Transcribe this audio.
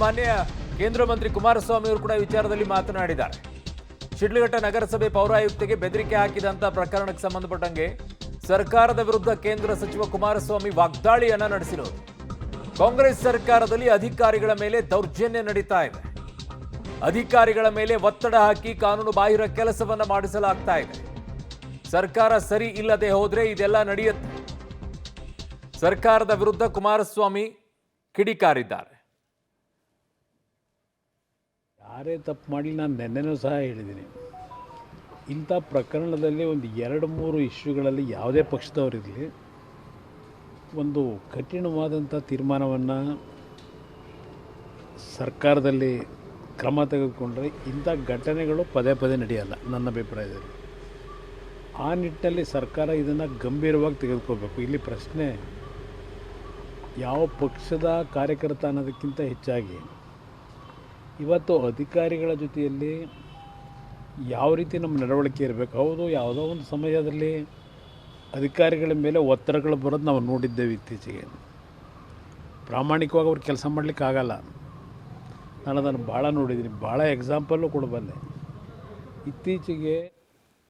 ಮಾನ್ಯ ಕೇಂದ್ರ ಮಂತ್ರಿ ಕುಮಾರಸ್ವಾಮಿ ಅವರು ಕೂಡ ವಿಚಾರದಲ್ಲಿ ಮಾತನಾಡಿದ್ದಾರೆ. ಶಿಡ್ಲಘಟ್ಟ ನಗರಸಭೆ ಪೌರಾಯುಕ್ತೆಗೆ ಬೆದರಿಕೆ ಹಾಕಿದಂತ ಪ್ರಕರಣಕ್ಕೆ ಸಂಬಂಧಪಟ್ಟಂಗೆ ಸರ್ಕಾರದ ವಿರುದ್ಧ ಕೇಂದ್ರ ಸಚಿವ ಕುಮಾರಸ್ವಾಮಿ ವಾಗ್ದಾಳಿಯನ್ನ ನಡೆಸಿರೋದು. ಕಾಂಗ್ರೆಸ್ ಸರ್ಕಾರದಲ್ಲಿ ಅಧಿಕಾರಿಗಳ ಮೇಲೆ ದೌರ್ಜನ್ಯ ನಡೀತಾ ಇದೆ. ಅಧಿಕಾರಿಗಳ ಮೇಲೆ ಒತ್ತಡ ಹಾಕಿ ಕಾನೂನು ಬಾಹಿರ ಕೆಲಸವನ್ನ ಮಾಡಿಸಲಾಗ್ತಾ ಇದೆ. ಸರ್ಕಾರ ಸರಿ ಇಲ್ಲದೆ ಹೋದ್ರೆ ಇದೆಲ್ಲ ನಡೆಯುತ್ತೆ. ಸರ್ಕಾರದ ವಿರುದ್ಧ ಕುಮಾರಸ್ವಾಮಿ ಕಿಡಿಕಾರಿದ್ದಾರೆ. ಯಾರೇ ತಪ್ಪು ಮಾಡಲಿ, ನಾನು ನೆನ್ನೆನೂ ಸಹ ಹೇಳಿದ್ದೀನಿ, ಇಂಥ ಪ್ರಕರಣದಲ್ಲಿ ಒಂದು 2-3 ಇಶ್ಯೂಗಳಲ್ಲಿ ಯಾವುದೇ ಪಕ್ಷದವರಿರಲಿ ಒಂದು ಕಠಿಣವಾದಂಥ ತೀರ್ಮಾನವನ್ನು ಸರ್ಕಾರದಲ್ಲಿ ಕ್ರಮ ತೆಗೆದುಕೊಂಡ್ರೆ ಇಂಥ ಘಟನೆಗಳು ಪದೇ ಪದೇ ನಡೆಯಲ್ಲ ನನ್ನ ಅಭಿಪ್ರಾಯದಲ್ಲಿ. ಆ ನಿಟ್ಟಿನಲ್ಲಿ ಸರ್ಕಾರ ಇದನ್ನು ಗಂಭೀರವಾಗಿ ತೆಗೆದುಕೋಬೇಕು. ಇಲ್ಲಿ ಪ್ರಶ್ನೆ ಯಾವ ಪಕ್ಷದ ಕಾರ್ಯಕರ್ತ ಅನ್ನೋದಕ್ಕಿಂತ ಹೆಚ್ಚಾಗಿ ಇವತ್ತು ಅಧಿಕಾರಿಗಳ ಜೊತೆಯಲ್ಲಿ ಯಾವ ರೀತಿ ನಮ್ಮ ನಡವಳಿಕೆ ಇರಬೇಕು. ಹೌದು, ಯಾವುದೋ ಒಂದು ಸಮಯದಲ್ಲಿ ಅಧಿಕಾರಿಗಳ ಮೇಲೆ ಒತ್ತಡಗಳು ಬರೋದು ನಾವು ನೋಡಿದ್ದೇವೆ. ಇತ್ತೀಚೆಗೆ ಪ್ರಾಮಾಣಿಕವಾಗಿ ಅವ್ರು ಕೆಲಸ ಮಾಡಲಿಕ್ಕಾಗಲ್ಲ. ನಾನು ಅದನ್ನು ಭಾಳ ನೋಡಿದ್ದೀನಿ, ಭಾಳ ಎಕ್ಸಾಂಪಲ್ಲು ಕೊಡಬಲ್ಲೆ. ಇತ್ತೀಚೆಗೆ